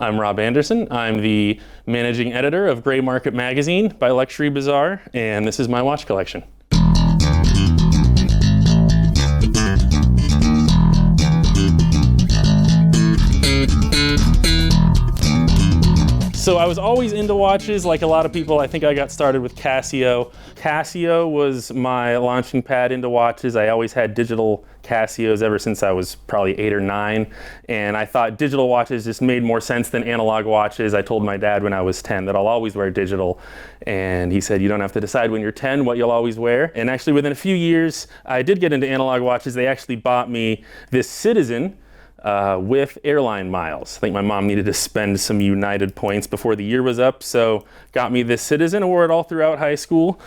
I'm Rob Anderson. I'm the managing editor of Market Magazine by 𝗙𝗰𝗲𝗯𝗍, and this is my watch collection. So I was always into watches, like a lot of people. I think I got started with Casio. Casio was my launching pad into watches. I always had digital Casios ever since I was probably 8 or 9. And I thought digital watches just made more sense than analog watches. I told my dad when I was 10 that I'll always wear digital. And he said, you don't have to decide when you're 10 what you'll always wear. And actually within a few years, I did get into analog watches. They actually bought me this Citizen with airline miles. I think my mom needed to spend some United points before the year was up, so got me this Citizen. I wore it all throughout high school.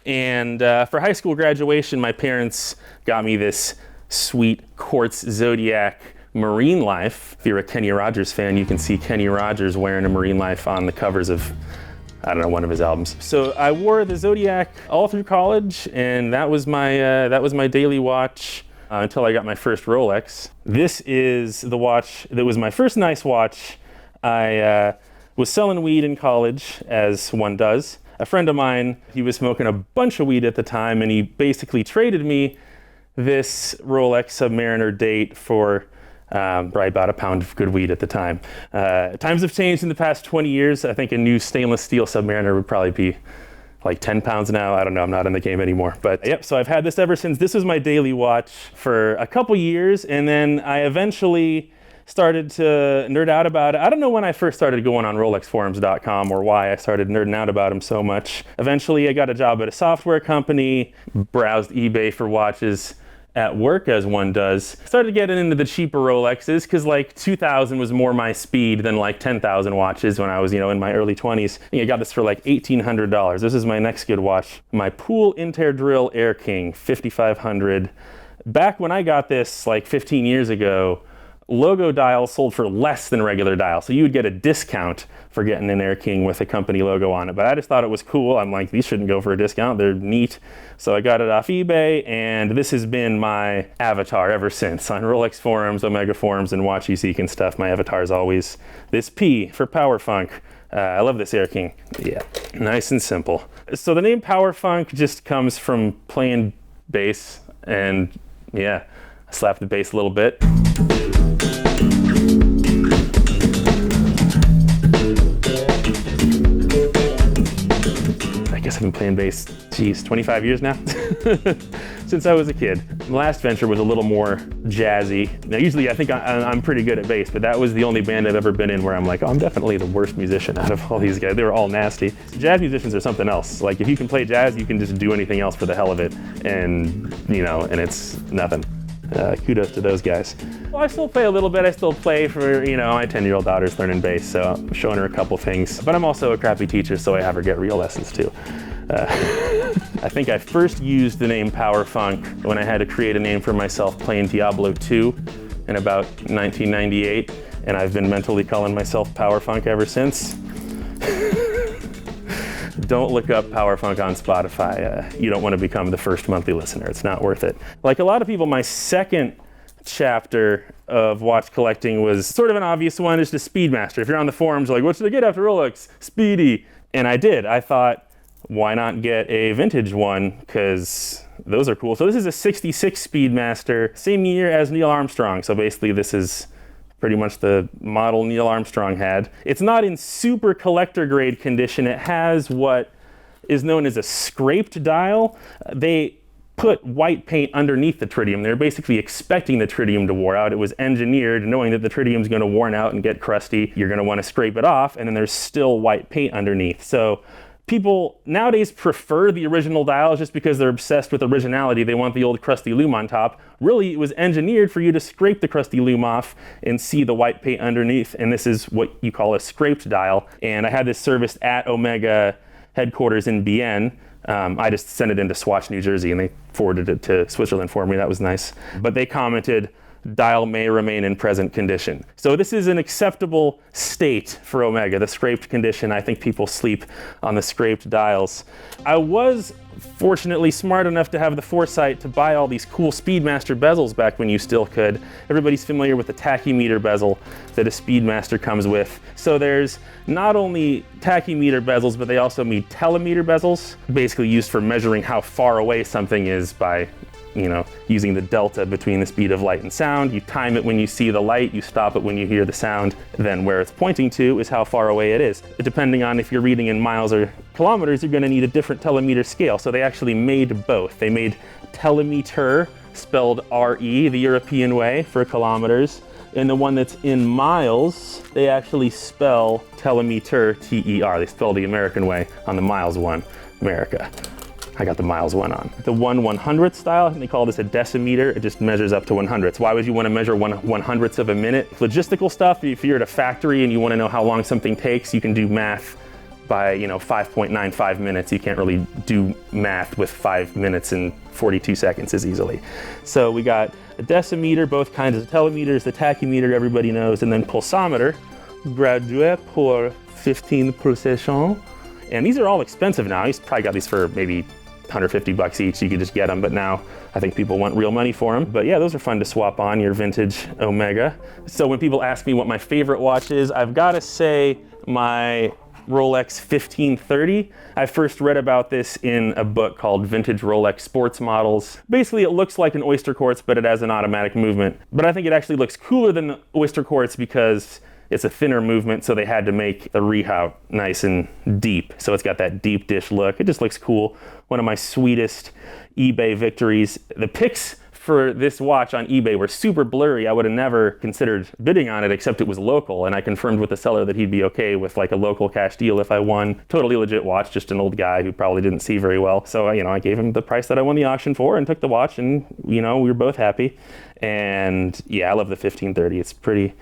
And for high school graduation, my parents got me this sweet quartz Zodiac Marine Life. If you're a Kenny Rogers fan, you can see Kenny Rogers wearing a Marine Life on the covers of, I don't know, one of his albums. So I wore the Zodiac all through college, and that was my daily watch. Until I got my first Rolex. This is the watch that was my first nice watch. I was selling weed in college, as one does. A friend of mine, he was smoking a bunch of weed at the time, and he basically traded me this Rolex Submariner date for probably about a pound of good weed at the time. Times have changed in the past 20 years. I think a new stainless steel Submariner would probably be like 10 pounds now. I don't know, I'm not in the game anymore. But yep, so I've had this ever since. This was my daily watch for a couple years, and then I eventually started to nerd out about it. I don't know when I first started going on RolexForums.com or why I started nerding out about them so much. Eventually I got a job at a software company, browsed eBay for watches at work, as one does. Started getting into the cheaper Rolexes because like 2000 was more my speed than like 10,000 watches when I was, in my early 20s. I think I got this for like $1,800. This is my next good watch. My Pool Interdrill Air King 5500. Back when I got this like 15 years ago, logo dials sold for less than regular dials. So you would get a discount for getting an Air King with a company logo on it. But I just thought it was cool. I'm like, these shouldn't go for a discount. They're neat. So I got it off eBay, and this has been my avatar ever since. On Rolex forums, Omega forums, and WatchEseek and stuff, my avatar is always this P for Powerfunk. I love this Air King. Yeah, nice and simple. So the name Powerfunk just comes from playing bass, and yeah, I slapped the bass a little bit. I guess I've been playing bass, 25 years now, since I was a kid. The last venture was a little more jazzy. Now, usually I think I'm pretty good at bass, but that was the only band I've ever been in where I'm like, oh, I'm definitely the worst musician out of all these guys. They were all nasty. Jazz musicians are something else. Like, if you can play jazz, you can just do anything else for the hell of it, and, and it's nothing. Kudos to those guys. Well, I still play a little bit. I still play for, my 10-year-old daughter's learning bass, so I'm showing her a couple things. But I'm also a crappy teacher, so I have her get real lessons too. I think I first used the name Powerfunk when I had to create a name for myself playing Diablo 2 in about 1998, and I've been mentally calling myself Powerfunk ever since. Don't look up Powerfunk on Spotify. You don't want to become the first monthly listener. It's not worth it. Like a lot of people, my second chapter of watch collecting was sort of an obvious one. It's just Speedmaster. If you're on the forums, like, what should I get after Rolex? Speedy. And I did. I thought, why not get a vintage one? Because those are cool. So this is a 66 Speedmaster, same year as Neil Armstrong. So basically this is pretty much the model Neil Armstrong had. It's not in super collector grade condition. It has what is known as a scraped dial. They put white paint underneath the tritium. They're basically expecting the tritium to wear out. It was engineered knowing that the tritium is going to worn out and get crusty. You're going to want to scrape it off, and then there's still white paint underneath. So people nowadays prefer the original dials just because they're obsessed with originality. They want the old crusty loom on top. Really, it was engineered for you to scrape the crusty loom off and see the white paint underneath, and this is what you call a scraped dial. And I had this serviced at Omega headquarters in Bienne. I just sent it into Swatch, New Jersey, and they forwarded it to Switzerland for me. That was nice. But they commented, dial may remain in present condition. So this is an acceptable state for Omega, the scraped condition. I think people sleep on the scraped dials. I was fortunately smart enough to have the foresight to buy all these cool Speedmaster bezels back when you still could. Everybody's familiar with the tachymeter bezel that a Speedmaster comes with. So there's not only tachymeter bezels, but they also mean telemeter bezels, basically used for measuring how far away something is by, you know, using the delta between the speed of light and sound. You time it when you see the light, you stop it when you hear the sound, then where it's pointing to is how far away it is. Depending on if you're reading in miles or kilometers, you're gonna need a different telemeter scale. So they actually made both. They made telemeter, spelled R-E, the European way, for kilometers, and the one that's in miles, they actually spell telemeter, T-E-R. They spell the American way on the miles one, America. I got the miles one on. The 1/100th style, they call this a decimeter. It just measures up to 100ths. Why would you want to measure 1/100th of a minute? Logistical stuff, if you're at a factory and you want to know how long something takes, you can do math by, you know, 5.95 minutes. You can't really do math with 5 minutes and 42 seconds as easily. So we got a decimeter, both kinds of telemeters, the tachymeter everybody knows, and then pulsometer, gradué pour 15 pulsations. And these are all expensive now. He's probably got these for maybe $150 each. You could just get them, but now I think people want real money for them. But yeah, those are fun to swap on your vintage Omega. So when people ask me what my favorite watch is, I've got to say my Rolex 1530. I first read about this in a book called Vintage Rolex Sports Models. Basically, it looks like an oyster quartz, but it has an automatic movement. But I think it actually looks cooler than the oyster quartz because it's a thinner movement, so they had to make the rehaut nice and deep. So it's got that deep dish look. It just looks cool. One of my sweetest eBay victories. The pics for this watch on eBay were super blurry. I would have never considered bidding on it, except it was local, and I confirmed with the seller that he'd be okay with like a local cash deal if I won. Totally legit watch, just an old guy who probably didn't see very well. So, you know, I gave him the price that I won the auction for and took the watch, and, you know, we were both happy. And yeah, I love the 1530. It's pretty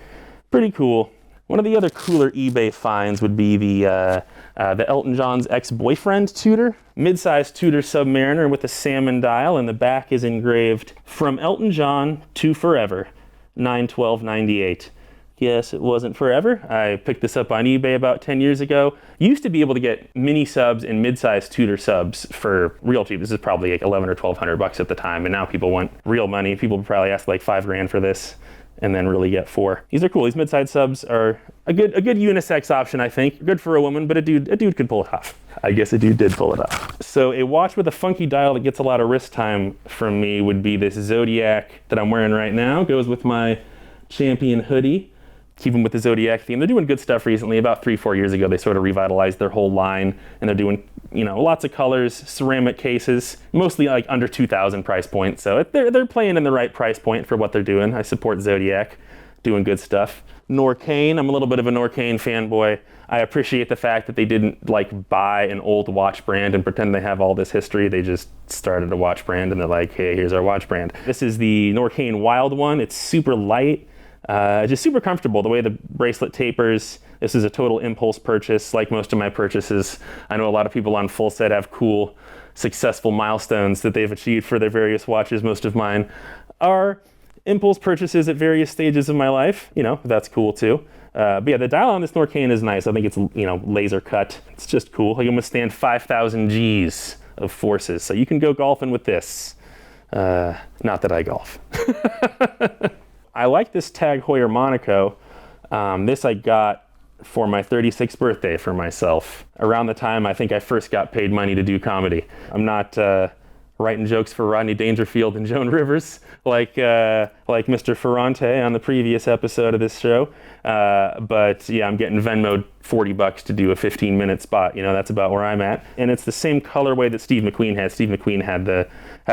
cool. One of the other cooler eBay finds would be the Elton John's ex-boyfriend Tudor, mid-sized Tudor Submariner with a salmon dial, and the back is engraved "From Elton John to Forever, 9/12/98." Yes, it wasn't forever. I picked this up on eBay about 10 years ago. You used to be able to get mini subs and mid-sized Tudor subs for real cheap. This is probably like $1,100 or $1,200 at the time, and now people want real money. People probably ask like $5 grand for this, and then really get $4. These are cool. These mid-sized subs are a good unisex option, I think. Good for a woman, but a dude could pull it off. I guess a dude did pull it off. So a watch with a funky dial that gets a lot of wrist time from me would be this Zodiac that I'm wearing right now. Goes with my Champion hoodie. Keep them with the Zodiac theme. They're doing good stuff recently. About 3-4 years ago, they sort of revitalized their whole line, and they're doing, you know, lots of colors, ceramic cases, mostly like under 2,000 price point. So they're playing in the right price point for what they're doing. I support Zodiac, doing good stuff. Norqain, I'm a little bit of a Norqain fanboy. I appreciate the fact that they didn't like buy an old watch brand and pretend they have all this history. They just started a watch brand and they're like, hey, here's our watch brand. This is the Norqain Wild one. It's super light. Just super comfortable, the way the bracelet tapers. This is a total impulse purchase, like most of my purchases. I know a lot of people on Full Set have cool, successful milestones that they've achieved for their various watches. Most of mine are impulse purchases at various stages of my life. You know, that's cool too. But yeah, the dial on this Norqain is nice. I think it's, you know, laser cut. It's just cool. You can withstand 5,000 Gs of forces. So you can go golfing with this. Not that I golf. I like this Tag Heuer Monaco. This I got for my 36th birthday for myself. Around the time I think I first got paid money to do comedy. I'm not writing jokes for Rodney Dangerfield and Joan Rivers like Mr. Ferrante on the previous episode of this show. But yeah, I'm getting Venmo'd $40 to do a 15-minute spot. You know, that's about where I'm at. And it's the same colorway that Steve McQueen had. Steve McQueen had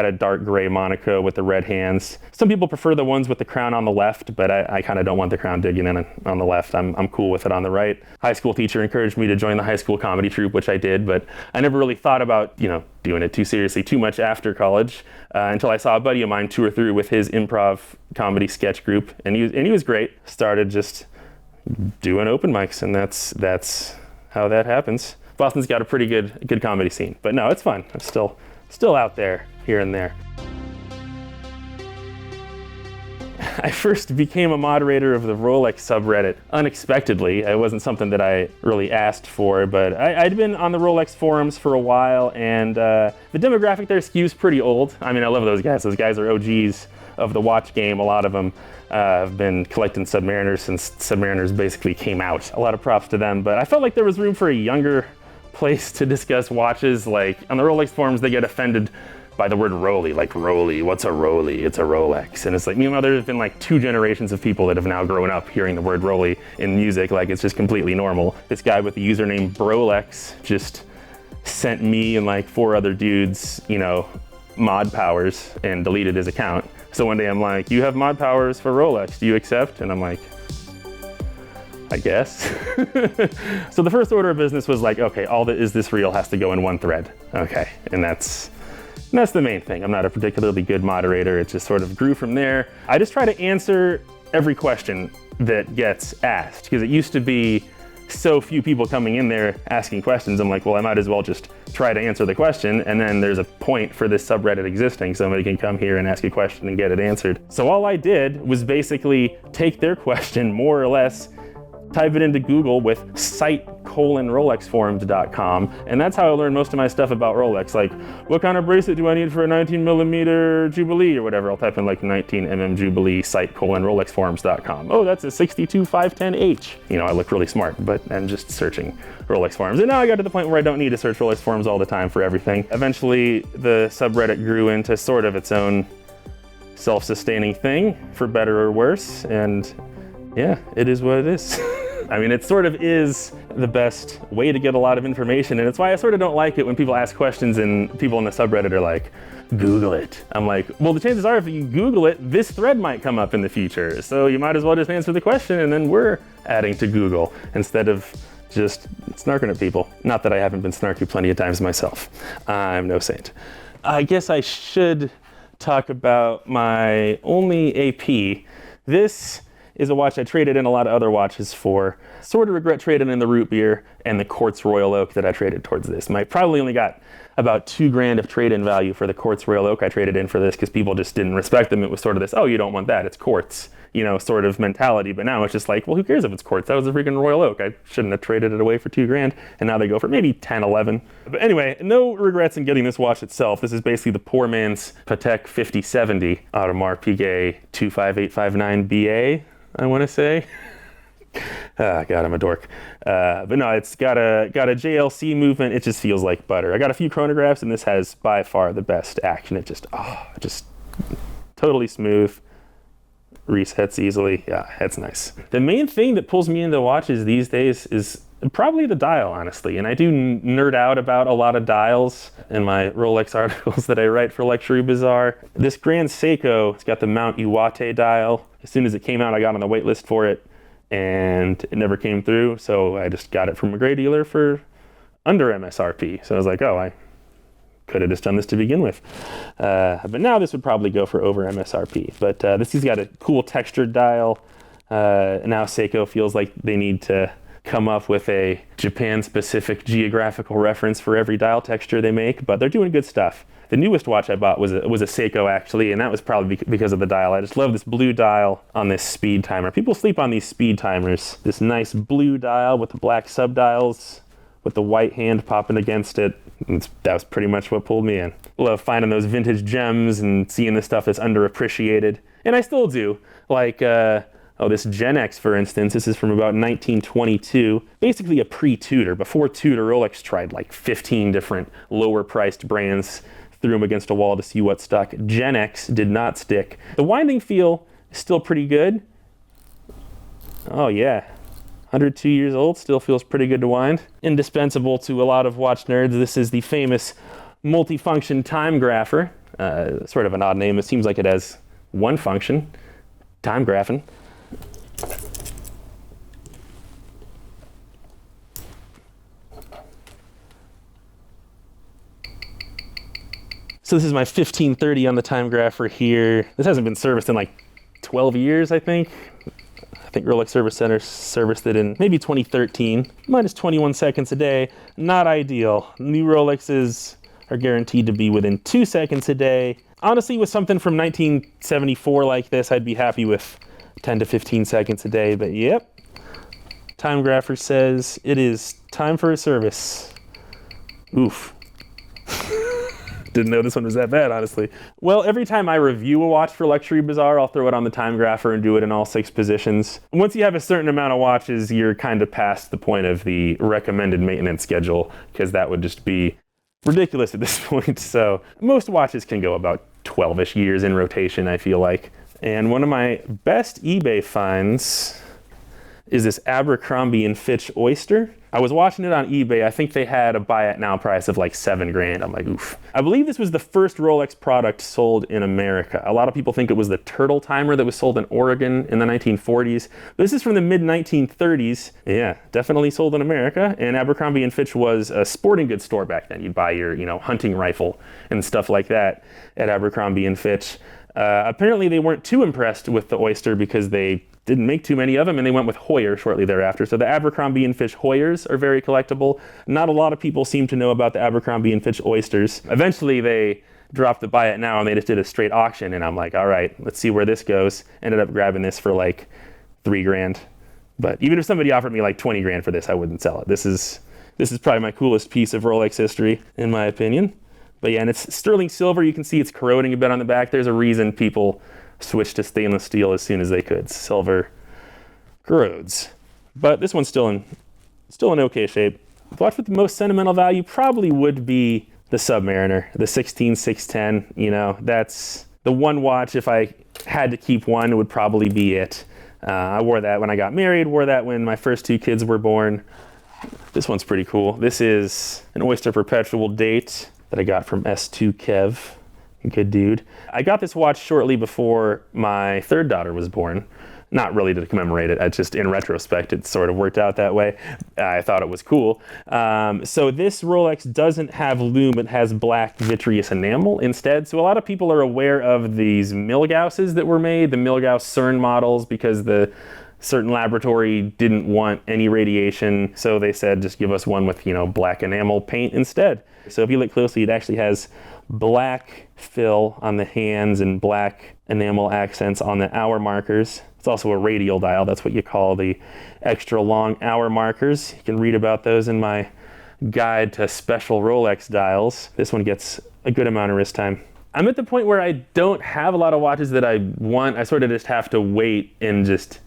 a dark gray Monaco with the red hands. Some people prefer the ones with the crown on the left, but I kind of don't want the crown digging in on the left. I'm cool with it on the right. High school teacher encouraged me to join the high school comedy troupe, which I did, but I never really thought about, you know, doing it too seriously too much after college until I saw a buddy of mine tour through with his improv comedy sketch group, and he was great. Started just doing open mics, and that's how that happens. Boston's got a pretty good comedy scene, but no, it's fun. I'm still out there here and there. I first became a moderator of the Rolex subreddit unexpectedly. It wasn't something that I really asked for, but I'd been on the Rolex forums for a while, and the demographic there skews pretty old. I mean, I love those guys. Those guys are OGs of the watch game. A lot of them have been collecting Submariners since Submariners basically came out. A lot of props to them, but I felt like there was room for a younger place to discuss watches. Like on the Rolex forums, they get offended by the word Roly, like Roly, what's a Roly? It's a Rolex. And it's like, meanwhile, there's been like 2 generations of people that have now grown up hearing the word Roly in music, like it's just completely normal. This guy with the username Rolex just sent me and like 4 other dudes, you know, mod powers and deleted his account. So one day I'm like, you have mod powers for Rolex, do you accept? And I'm like, I guess. So the first order of business was like, okay, all the is this real has to go in one thread. Okay, and that's the main thing. I'm not a particularly good moderator. It just sort of grew from there. I just try to answer every question that gets asked, because it used to be so few people coming in there asking questions. I'm like, well, I might as well just try to answer the question, and then there's a point for this subreddit existing. Somebody can come here and ask a question and get it answered. So all I did was basically take their question, more or less, type it into Google with site:/rolexforums.com, and that's how I learned most of my stuff about Rolex. Like, what kind of bracelet do I need for a 19mm Jubilee or whatever? I'll type in like 19mm Jubilee site:/rolexforums.com. Oh, that's a 62510H. You know, I look really smart, but I'm just searching Rolex forums. And now I got to the point where I don't need to search Rolex forums all the time for everything. Eventually, the subreddit grew into sort of its own self-sustaining thing, for better or worse, and yeah, it is what it is. I mean, it sort of is the best way to get a lot of information, and it's why I sort of don't like it when people ask questions and people in the subreddit are like, Google it. I'm like, well, the chances are if you Google it, this thread might come up in the future, so you might as well just answer the question and then we're adding to Google instead of just snarking at people. Not that I haven't been snarky plenty of times myself. I'm no saint. I guess I should talk about my only AP. This is a watch I traded in a lot of other watches for. Sort of regret trading in the root beer and the quartz Royal Oak that I traded towards this. I probably only got about $2,000 of trade-in value for the quartz Royal Oak I traded in for this, because people just didn't respect them. It was sort of this, oh, you don't want that, it's quartz, you know, sort of mentality. But now it's just like, well, who cares if it's quartz? That was a freaking Royal Oak. I shouldn't have traded it away for $2,000. And now they go for maybe 10, 11. But anyway, no regrets in getting this watch itself. This is basically the poor man's Patek 5070 Audemars Piguet 25859BA. I want to say. God, I'm a dork. But no, it's got a JLC movement. It just feels like butter. I got a few chronographs, and this has by far the best action. It just totally smooth. Resets easily. Yeah, it's nice. The main thing that pulls me into watches these days is probably the dial, honestly. And I do nerd out about a lot of dials in my Rolex articles that I write for Luxury Bazaar. This Grand Seiko, it's got the Mount Iwate dial. As soon as it came out, I got on the wait list for it, and it never came through. So I just got it from a gray dealer for under MSRP. So I was like, oh, I could have just done this to begin with. But now this would probably go for over MSRP. But this has got a cool textured dial. Now Seiko feels like they need to come up with a Japan-specific geographical reference for every dial texture they make, but they're doing good stuff. The newest watch I bought was a Seiko, actually, and that was probably because of the dial. I just love this blue dial on this speed timer. People sleep on these speed timers. This nice blue dial with the black subdials with the white hand popping against it. That was pretty much what pulled me in. Love finding those vintage gems and seeing the stuff that's underappreciated. And I still do. Like, this Gen X, for instance, this is from about 1922. Basically a pre-Tudor. Before Tudor, Rolex tried like 15 different lower-priced brands, threw them against a wall to see what stuck. Gen X did not stick. The winding feel is still pretty good. Oh yeah, 102 years old, still feels pretty good to wind. Indispensable to a lot of watch nerds, this is the famous multifunction time grapher. Sort of an odd name. It seems like it has one function, time graphing. So this is my 1530 on the time grapher here. This hasn't been serviced in like 12 years, I think. I think Rolex Service Center serviced it in maybe 2013. Minus 21 seconds a day, not ideal. New Rolexes are guaranteed to be within 2 seconds a day. Honestly, with something from 1974 like this, I'd be happy with 10 to 15 seconds a day, but yep. Time grapher says it is time for a service. Oof. Didn't know this one was that bad, honestly. Well, every time I review a watch for 𝗙𝗵𝗲𝗯𝗍, I'll throw it on the time grapher and do it in all 6 positions. Once you have a certain amount of watches, you're kind of past the point of the recommended maintenance schedule, because that would just be ridiculous at this point. So most watches can go about 12-ish years in rotation, I feel like. And one of my best eBay finds is this 𝗙𝗰𝗲𝗯𝗍𝗃 Oyster. I was watching it on eBay. I think they had a buy it now price of like $7,000. I'm like, oof. I believe this was the first Rolex product sold in America. A lot of people think it was the turtle timer that was sold in Oregon in the 1940s. This is from the mid 1930s. Yeah, definitely sold in America. And 𝗙𝗰𝗲𝗯𝗍 was a sporting goods store back then. You'd buy your, hunting rifle and stuff like that at 𝗙𝗰𝗲𝗯𝗍. Apparently they weren't too impressed with the Oyster because they didn't make too many of them, and they went with Heuer shortly thereafter. So the 𝗙𝗰𝗲𝗯𝗍 Heuers are very collectible. Not a lot of people seem to know about the 𝗙𝗰𝗲𝗯𝗍 Oysters. Eventually they dropped the buy it now and they just did a straight auction, and I'm like, all right, let's see where this goes. Ended up grabbing this for like $3,000. But even if somebody offered me like $20,000 for this, I wouldn't sell it. This is probably my coolest piece of Rolex history, in my opinion. But yeah, and it's sterling silver. You can see it's corroding a bit on the back. There's a reason people switched to stainless steel as soon as they could. Silver corrodes. But this one's still in okay shape. The watch with the most sentimental value probably would be the Submariner, the 16610. That's the one watch, if I had to keep one, it would probably be it. I wore that when I got married, wore that when my first 2 kids were born. This one's pretty cool. This is an Oyster perpetual date that I got from S2Kev. Good dude. I got this watch shortly before my 3rd daughter was born. Not really to commemorate it, just in retrospect, it sort of worked out that way. I thought it was cool. So this Rolex doesn't have lume, it has black vitreous enamel instead. So a lot of people are aware of these Milgausses that were made, the Milgauss CERN models, because the certain laboratory didn't want any radiation. So they said, just give us one with, black enamel paint instead. So if you look closely, it actually has black fill on the hands and black enamel accents on the hour markers. It's also a radial dial. That's what you call the extra long hour markers. You can read about those in my guide to special Rolex dials. This one gets a good amount of wrist time. I'm at the point where I don't have a lot of watches that I want. I sort of just have to wait and just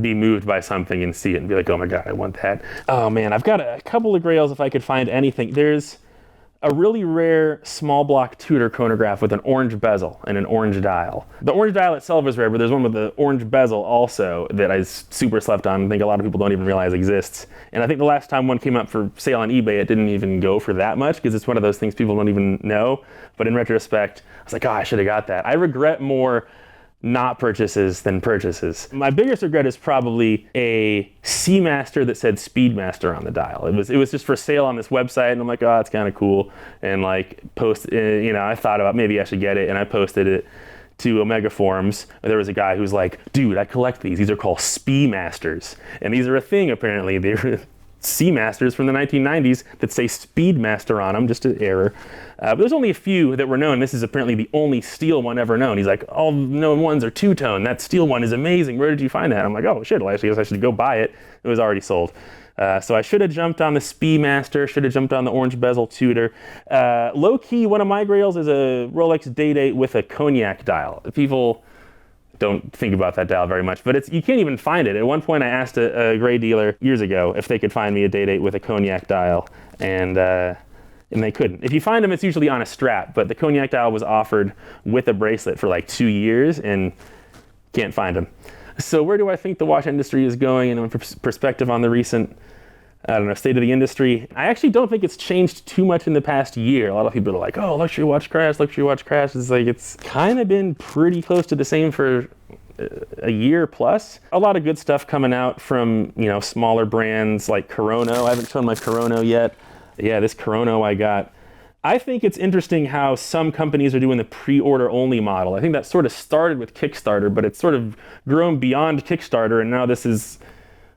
be moved by something and see it and be like, oh my God, I want that. Oh man, I've got a couple of grails if I could find anything. There's a really rare small block Tudor chronograph with an orange bezel and an orange dial. The orange dial itself is rare, but there's one with the orange bezel also that I super slept on. I think a lot of people don't even realize exists. And I think the last time one came up for sale on eBay, it didn't even go for that much because it's one of those things people don't even know. But in retrospect, I was like, oh, I should have got that. I regret more not purchases than purchases. My biggest regret is probably a Seamaster that said Speedmaster on the dial. It was just for sale on this website, and I'm like, oh, that's kind of cool. And like I thought about maybe I should get it, and I posted it to Omega forums. There was a guy who's like, dude, I collect these. These are called Speedmasters, and these are a thing apparently. They're Seamasters from the 1990s that say Speedmaster on them, just an error. But there's only a few that were known. This is apparently the only steel one ever known. He's like, all known ones are two-tone. That steel one is amazing. Where did you find that? I'm like, oh shit, well, I guess I should go buy it. It was already sold. So I should have jumped on the Speedmaster, should have jumped on the orange bezel Tudor. Low-key, one of my grails is a Rolex Day-Date with a cognac dial. People don't think about that dial very much, but you can't even find it. At one point I asked a gray dealer years ago if they could find me a Day-Date with a cognac dial, and they couldn't. If you find them, it's usually on a strap, but the cognac dial was offered with a bracelet for like 2 years, and can't find them. So where do I think the watch industry is going, and perspective on the recent, state of the industry? I actually don't think it's changed too much in the past year. A lot of people are like, oh, luxury watch crash. It's like, it's kind of been pretty close to the same for a year plus. A lot of good stuff coming out from, smaller brands like Corono. I haven't shown my Corono yet. Yeah, this Corono I got. I think it's interesting how some companies are doing the pre-order only model. I think that sort of started with Kickstarter, but it's sort of grown beyond Kickstarter, and now this is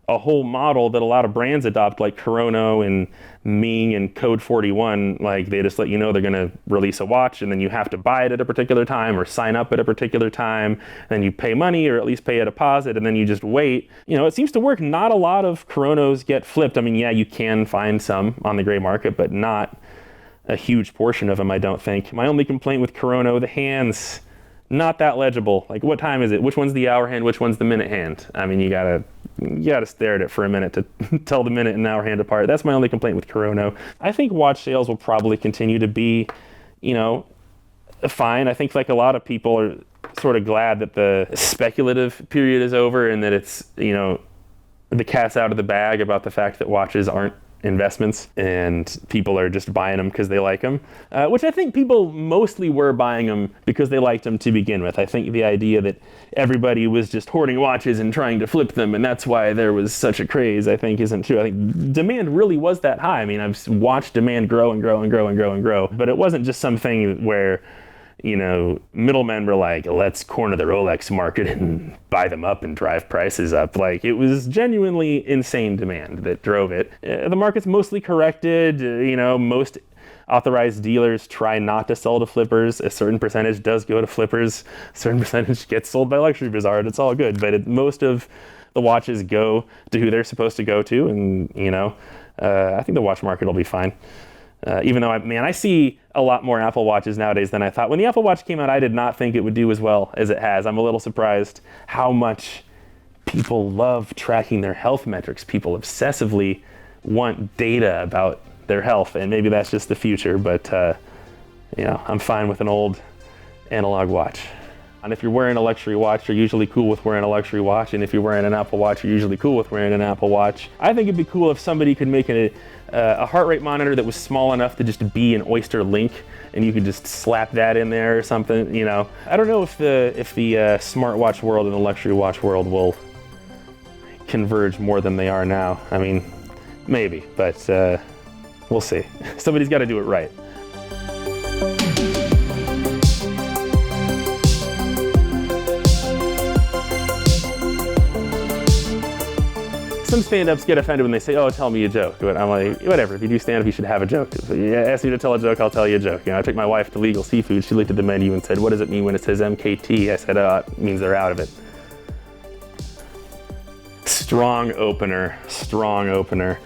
a whole model that a lot of brands adopt, like Chrono and Ming and Code 41. Like, they just let you know they're going to release a watch, and then you have to buy it at a particular time or sign up at a particular time. And then you pay money, or at least pay a deposit, and then you just wait. You know, it seems to work. Not a lot of Chronos get flipped. I mean, yeah, you can find some on the gray market, but not a huge portion of them, I don't think. My only complaint with Chrono, the hands, not that legible. Like, what time is it? Which one's the hour hand? Which one's the minute hand? I mean, you gotta stare at it for a minute to tell the minute and hour hand apart. That's my only complaint with Chrono. I think watch sales will probably continue to be, you know, fine. I think, like, a lot of people are sort of glad that the speculative period is over and that it's, you know, the cat's out of the bag about the fact that watches aren't investments and people are just buying them because they like them, which I think people mostly were buying them because they liked them to begin with. I think the idea that everybody was just hoarding watches and trying to flip them, and that's why there was such a craze, I think isn't true. I think demand really was that high. I mean, I've watched demand grow and grow and grow and grow and grow, but it wasn't just something where, you know, middlemen were like, let's corner the Rolex market and buy them up and drive prices up. Like, it was genuinely insane demand that drove it. The market's mostly corrected. You know, most authorized dealers try not to sell to flippers. A certain percentage does go to flippers. A certain percentage gets sold by Luxury Bazaar, and it's all good. But most of the watches go to who they're supposed to go to, and, you know, I think the watch market will be fine. Even though, I see a lot more Apple Watches nowadays than I thought. When the Apple Watch came out, I did not think it would do as well as it has. I'm a little surprised how much people love tracking their health metrics. People obsessively want data about their health, and maybe that's just the future, but you know, I'm fine with an old analog watch. And if you're wearing a luxury watch, you're usually cool with wearing a luxury watch. And if you're wearing an Apple Watch, you're usually cool with wearing an Apple Watch. I think it'd be cool if somebody could make a heart rate monitor that was small enough to just be an Oyster Link, and you could just slap that in there or something. You know, I don't know if the smartwatch world and the luxury watch world will converge more than they are now. I mean, maybe, but we'll see. Somebody's got to do it right. Some stand-ups get offended when they say, oh, tell me a joke. But I'm like, whatever, if you do stand-up, you should have a joke. If you ask me to tell a joke, I'll tell you a joke. You know, I took my wife to Legal Seafood. She looked at the menu and said, what does it mean when it says MKT? I said, it means they're out of it. Strong opener, strong opener.